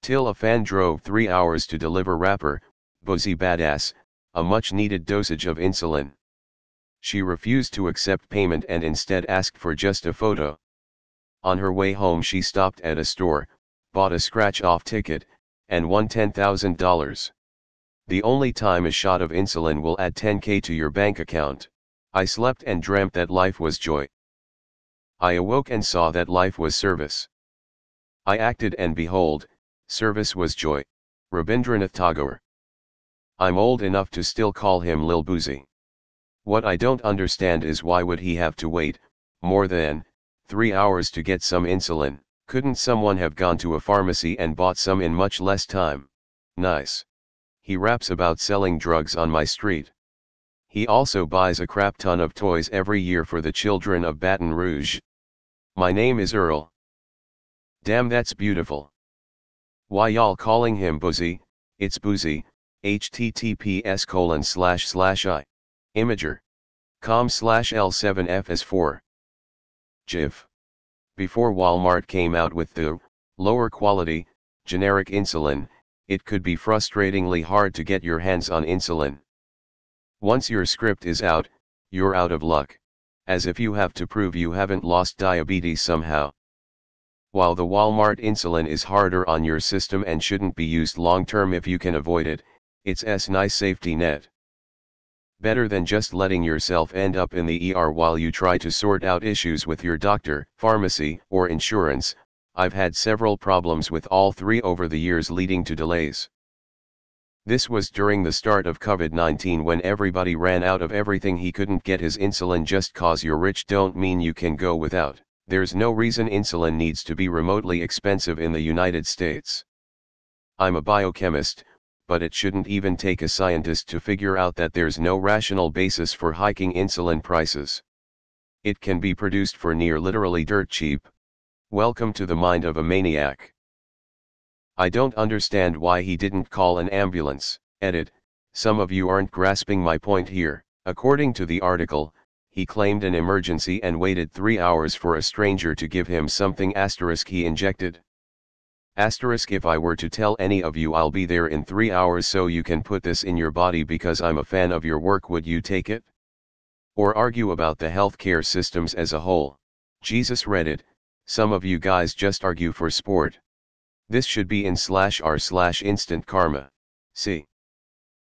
Till a fan drove 3 hours to deliver rapper, Boosie Badass, a much-needed dosage of insulin. She refused to accept payment and instead asked for just a photo. On her way home she stopped at a store, bought a scratch-off ticket, and won $10,000. The only time a shot of insulin will add $10K to your bank account. I slept and dreamt that life was joy. I awoke and saw that life was service. I acted and behold, service was joy. Rabindranath Tagore. I'm old enough to still call him Lil Boosie. What I don't understand is why would he have to wait more than 3 hours to get some insulin? Couldn't someone have gone to a pharmacy and bought some in much less time? Nice. He raps about selling drugs on my street. He also buys a crap ton of toys every year for the children of Baton Rouge. My name is Earl. Damn, that's beautiful. Why y'all calling him Boosie? It's Boosie. https:// imager.com/L7FS4. GIF. Before Walmart came out with the lower quality, generic insulin, it could be frustratingly hard to get your hands on insulin. Once your script is out, you're out of luck, as if you have to prove you haven't lost diabetes somehow. While the Walmart insulin is harder on your system and shouldn't be used long-term if you can avoid it, it's a nice safety net. Better than just letting yourself end up in the ER while you try to sort out issues with your doctor, pharmacy, or insurance. I've had several problems with all three over the years, leading to delays. This was during the start of COVID-19 when everybody ran out of everything he couldn't get his insulin. Just cause you're rich don't mean you can go without. There's no reason insulin needs to be remotely expensive in the United States. I'm a biochemist, but it shouldn't even take a scientist to figure out that there's no rational basis for hiking insulin prices. It can be produced for near literally dirt cheap. Welcome to the mind of a maniac. I don't understand why he didn't call an ambulance. Edit. Some of you aren't grasping my point here. According to the article, he claimed an emergency and waited 3 hours for a stranger to give him something * he injected. * If I were to tell any of you I'll be there in 3 hours so you can put this in your body because I'm a fan of your work, would you take it? Or argue about the healthcare systems as a whole? Jesus Reddit, some of you guys just argue for sport. This should be in /r/instant karma. See.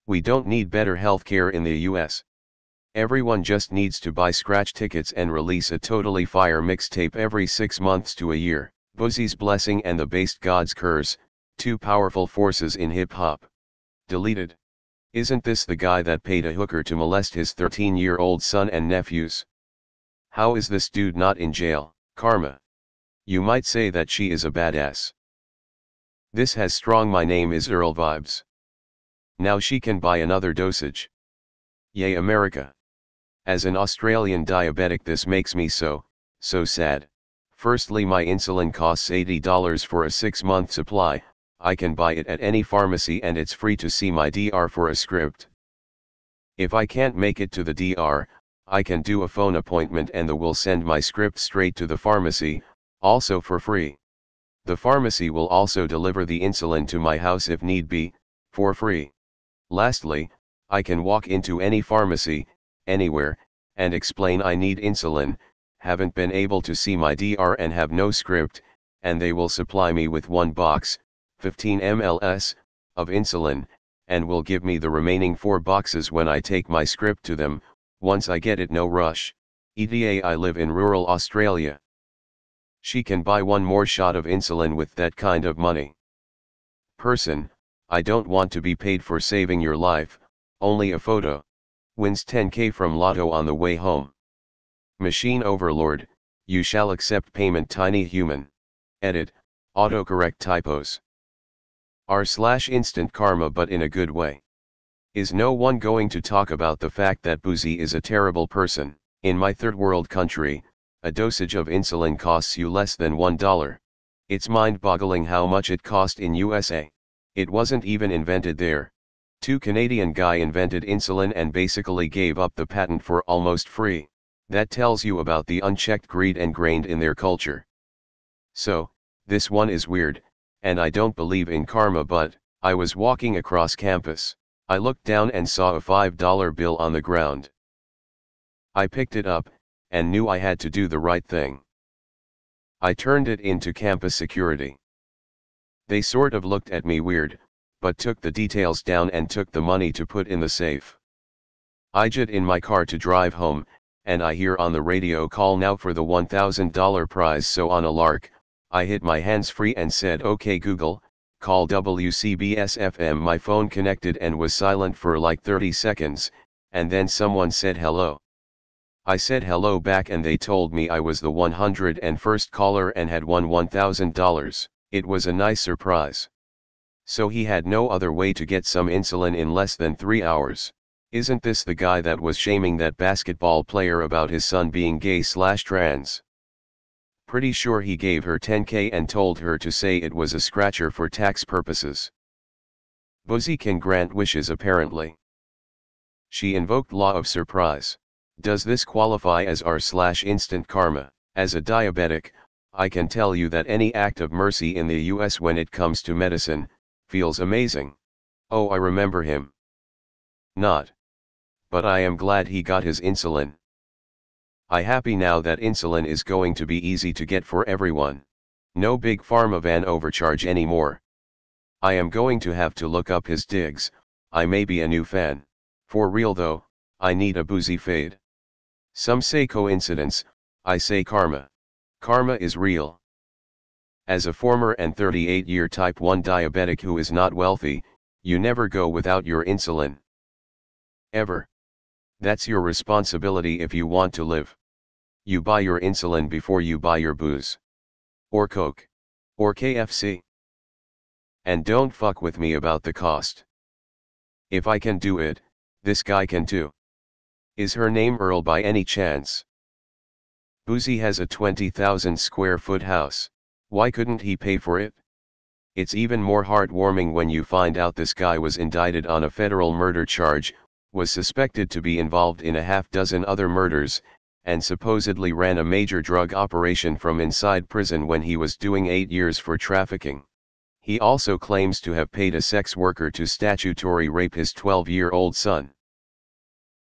We don't need better healthcare in the US. Everyone just needs to buy scratch tickets and release a totally fire mixtape every 6 months to a year. Boosie's blessing and the based God's curse, two powerful forces in hip-hop. Deleted. Isn't this the guy that paid a hooker to molest his 13-year-old son and nephews? How is this dude not in jail? Karma. You might say that she is a badass. This has strong "my name is Earl" vibes. Now she can buy another dosage. Yay America. As an Australian diabetic, this makes me so sad. Firstly, my insulin costs $80 for a 6-month supply. I can buy it at any pharmacy and it's free to see my DR for a script. If I can't make it to the DR, I can do a phone appointment and they will send my script straight to the pharmacy, also for free. The pharmacy will also deliver the insulin to my house if need be, for free. Lastly, I can walk into any pharmacy, anywhere, and explain I need insulin, haven't been able to see my DR and have no script, and they will supply me with 1 box, 15 ml, of insulin, and will give me the remaining 4 boxes when I take my script to them. Once I get it, no rush. ETA I live in rural Australia. She can buy 1 more shot of insulin with that kind of money. Person, I don't want to be paid for saving your life, only a photo. Wins 10K from Lotto on the way home. Machine overlord, you shall accept payment. Tiny human. Edit, autocorrect typos. r/instant karma, but in a good way. Is no one going to talk about the fact that Boosie is a terrible person? In my third world country, a dosage of insulin costs you less than $1. It's mind-boggling how much it cost in USA. It wasn't even invented there. 2 Canadian guy invented insulin and basically gave up the patent for almost free. That tells you about the unchecked greed ingrained in their culture. So, this one is weird, and I don't believe in karma, but I was walking across campus. I looked down and saw a $5 bill on the ground. I picked it up, and knew I had to do the right thing. I turned it into campus security. They sort of looked at me weird, but took the details down and took the money to put in the safe. I jet in my car to drive home, and I hear on the radio, call now for the $1,000 prize. So on a lark, I hit my hands-free and said, "Okay Google, call WCBS FM." My phone connected and was silent for like 30 seconds, and then someone said hello. I said hello back and they told me I was the 101st caller and had won $1,000. It was a nice surprise. So he had no other way to get some insulin in less than 3 hours. Isn't this the guy that was shaming that basketball player about his son being gay/trans? Pretty sure he gave her $10K and told her to say it was a scratcher for tax purposes. Boozy can grant wishes apparently. She invoked law of surprise. Does this qualify as r/instant karma? As a diabetic, I can tell you that any act of mercy in the US when it comes to medicine, feels amazing. Oh, I remember him. Not. But I am glad he got his insulin. I happy now that insulin is going to be easy to get for everyone. No big pharma van overcharge anymore. I am going to have to look up his digs. I may be a new fan. For real though, I need a boozy fade. Some say coincidence, I say karma. Karma is real. As a former and 38-year type 1 diabetic who is not wealthy, you never go without your insulin. Ever. That's your responsibility if you want to live. You buy your insulin before you buy your booze. Or Coke. Or KFC. And don't fuck with me about the cost. If I can do it, this guy can too. Is her name Earl by any chance? Boozy has a 20,000 square foot house. Why couldn't he pay for it? It's even more heartwarming when you find out this guy was indicted on a federal murder charge, was suspected to be involved in a half-dozen other murders, and supposedly ran a major drug operation from inside prison when he was doing 8 years for trafficking. He also claims to have paid a sex worker to statutory rape his 12-year-old son.